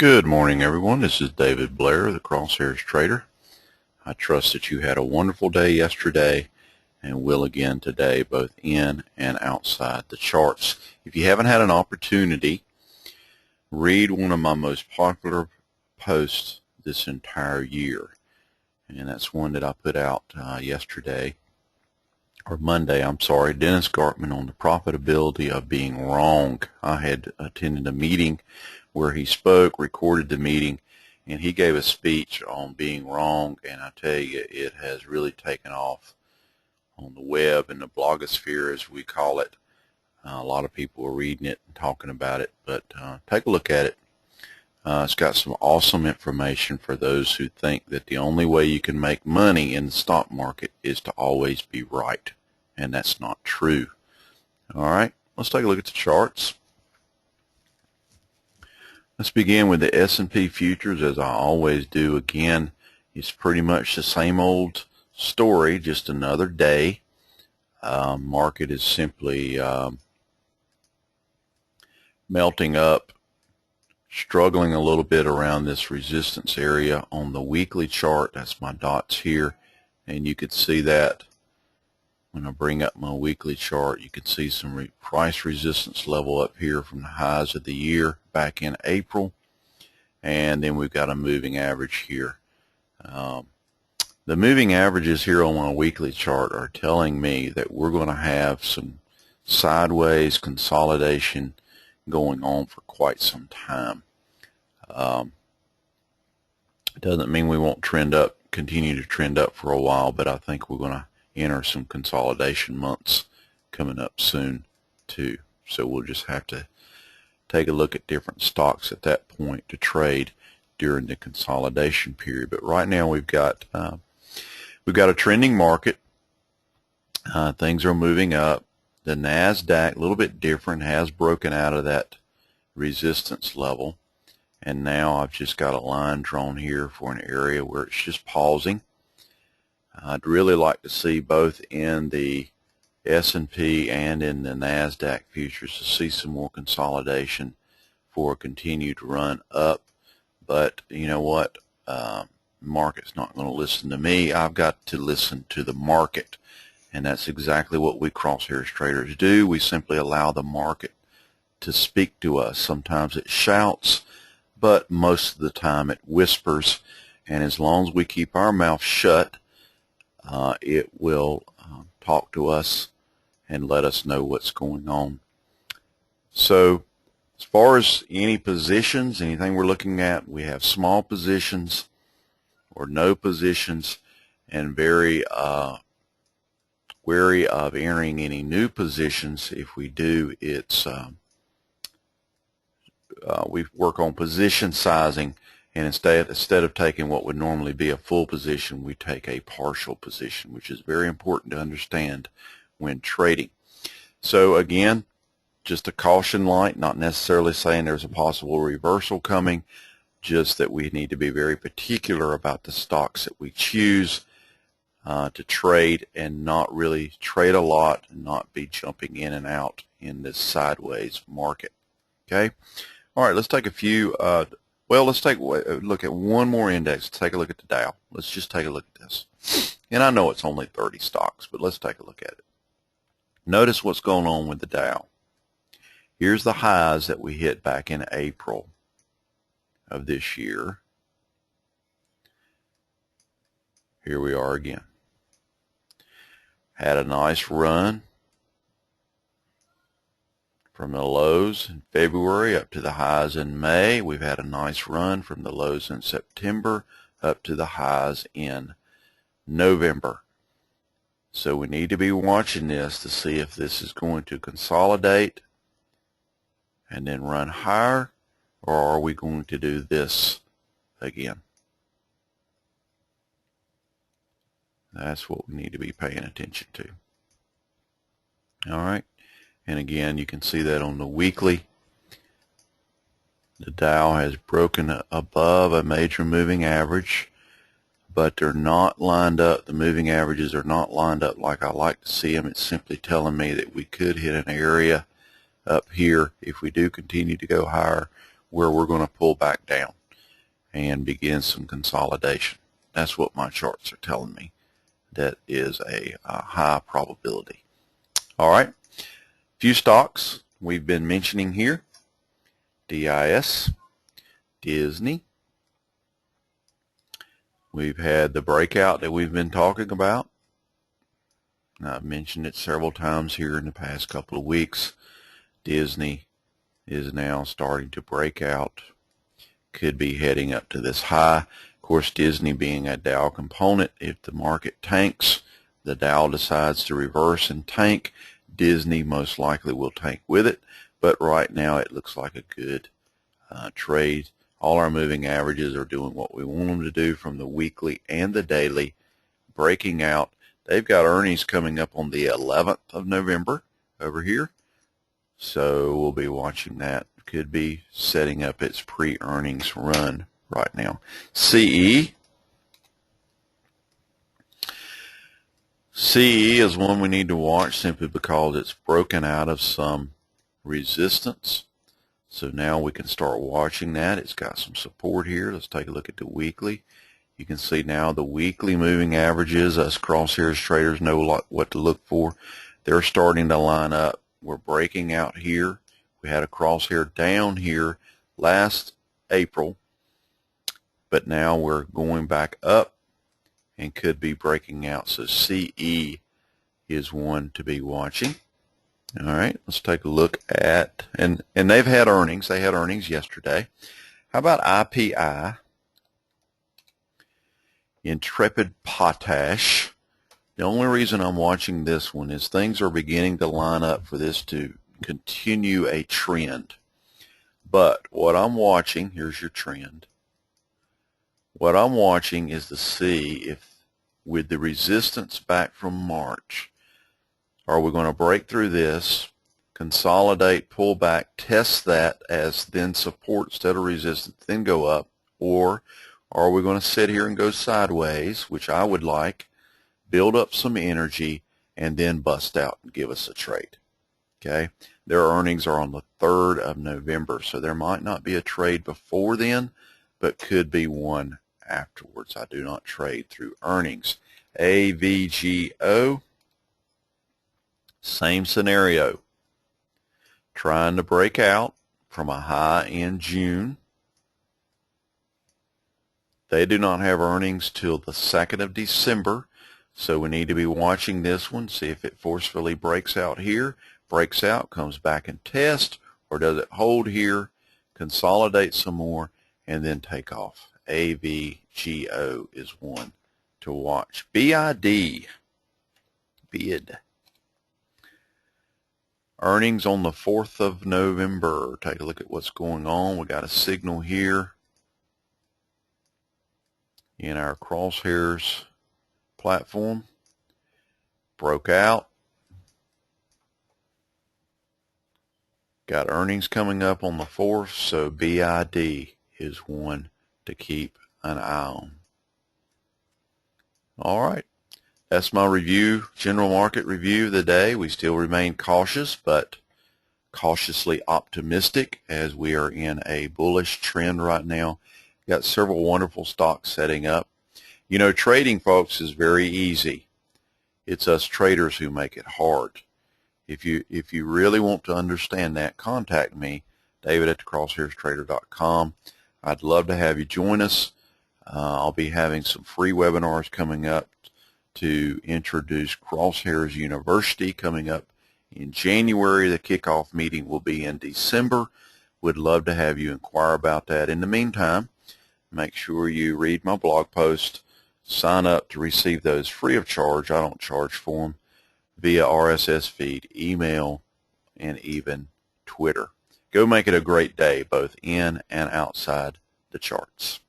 Good morning, everyone. This is David Blair, the Crosshairs Trader. I trust that you had a wonderful day yesterday and will again today, both in and outside the charts. If you haven't had an opportunity, read one of my most popular posts this entire year. And that's one that I put out yesterday, or Monday, I'm sorry, Dennis Gartman on the profitability of being wrong. I had attended a meeting where he spoke, recorded the meeting, and he gave a speech on being wrong, and I tell you, it has really taken off on the web and the blogosphere, as we call it. A lot of people are reading it and talking about it, but take a look at it. It's got some awesome information for those who think that the only way you can make money in the stock market is to always be right, and that's not true. All right, let's take a look at the charts. Let's begin with the S&P futures, as I always do. Again, it's pretty much the same old story, just another day. Market is simply melting up, struggling a little bit around this resistance area on the weekly chart. That's my dots here, and you can see that when I bring up my weekly chart. You can see some price resistance level up here from the highs of the year back in April, and then we've got a moving average here. The moving averages here on my weekly chart are telling me that we're going to have some sideways consolidation going on for quite some time. It doesn't mean we won't continue to trend up for a while, but I think we're going to enter some consolidation months coming up soon too. So we'll just have to take a look at different stocks at that point to trade during the consolidation period. But right now we've got a trending market. Things are moving up. The NASDAQ, a little bit different, has broken out of that resistance level, and now I've just got a line drawn here for an area where it's just pausing. I'd really like to see both in the S&P and in the NASDAQ futures to see some more consolidation for a continued run up. But you know what? The market's not going to listen to me. I've got to listen to the market. And that's exactly what we crosshairs traders do. We simply allow the market to speak to us. Sometimes it shouts, but most of the time it whispers. And as long as we keep our mouth shut, it will talk to us and let us know what's going on. So as far as any positions, anything we're looking at, we have small positions or no positions, and very wary of entering any new positions. If we do, it's we work on position sizing, and instead of taking what would normally be a full position, we take a partial position, which is very important to understand when trading. So again, just a caution light, not necessarily saying there's a possible reversal coming, just that we need to be very particular about the stocks that we choose to trade, and not really trade a lot and not be jumping in and out in this sideways market. Okay. All right, let's take a few let's take a look at one more index. Take a look at the Dow. Let's just take a look at this. And I know it's only 30 stocks, but let's take a look at it. Notice what's going on with the Dow. Here's the highs that we hit back in April of this year. Here we are again. Had a nice run from the lows in February up to the highs in May. We've had a nice run from the lows in September up to the highs in November. So we need to be watching this to see if this is going to consolidate and then run higher, or are we going to do this again? That's what we need to be paying attention to. All right. And again, you can see that on the weekly. The Dow has broken above a major moving average, but they're not lined up. The moving averages are not lined up like I like to see them. It's simply telling me that we could hit an area up here. If we do continue to go higher, where we're going to pull back down and begin some consolidation. That's what my charts are telling me. That is a high probability. All right, few stocks we've been mentioning here. DIS, Disney. We've had the breakout that we've been talking about. I've mentioned it several times here in the past couple of weeks. Disney is now starting to break out. Could be heading up to this high. Of course, Disney being a Dow component, if the market tanks, the Dow decides to reverse and tank, Disney most likely will tank with it. But right now it looks like a good trade. All our moving averages are doing what we want them to do from the weekly and the daily, breaking out. They've got earnings coming up on the 11th of November over here. So we'll be watching that. Could be setting up its pre-earnings run right now. CE. CE is one we need to watch simply because it's broken out of some resistance. So now we can start watching that. It's got some support here. Let's take a look at the weekly. You can see now the weekly moving averages, us crosshairs traders know what to look for. They're starting to line up. We're breaking out here. We had a crosshair down here last April, but now we're going back up and could be breaking out. So CE is one to be watching. All right, let's take a look at, and they've had earnings. They had earnings yesterday. How about IPI? Intrepid Potash. The only reason I'm watching this one is things are beginning to line up for this to continue a trend. But what I'm watching, here's your trend. What I'm watching is to see if with the resistance back from March, are we going to break through this, consolidate, pull back, test that as then support instead of resistance, then go up, or are we going to sit here and go sideways, which I would like, build up some energy, and then bust out and give us a trade? Okay, their earnings are on the 3rd of November, so there might not be a trade before then, but could be one afterwards. I do not trade through earnings. AVGO, same scenario. Trying to break out from a high in June. They do not have earnings till the 2nd of December, so we need to be watching this one, see if it forcefully breaks out here, breaks out, comes back and test, or does it hold here, consolidate some more, and then take off. AVGO is one to watch. BID, BID. Earnings on the 4th of November. Take a look at what's going on. We got a signal here in our crosshairs platform. Broke out. Got earnings coming up on the 4th, so BID is one to keep an eye on. All right. That's my review, general market review of the day. We still remain cautious, but cautiously optimistic as we are in a bullish trend right now. Got several wonderful stocks setting up. You know, trading, folks, is very easy. It's us traders who make it hard. If you really want to understand that, contact me, david@thecrosshairstrader.com. I'd love to have you join us. I'll be having some free webinars coming up to introduce Crosshairs University coming up in January. The kickoff meeting will be in December. Would love to have you inquire about that. In the meantime, make sure you read my blog post, sign up to receive those free of charge. I don't charge for them, via RSS feed, email, and even Twitter. Go make it a great day, both in and outside the charts.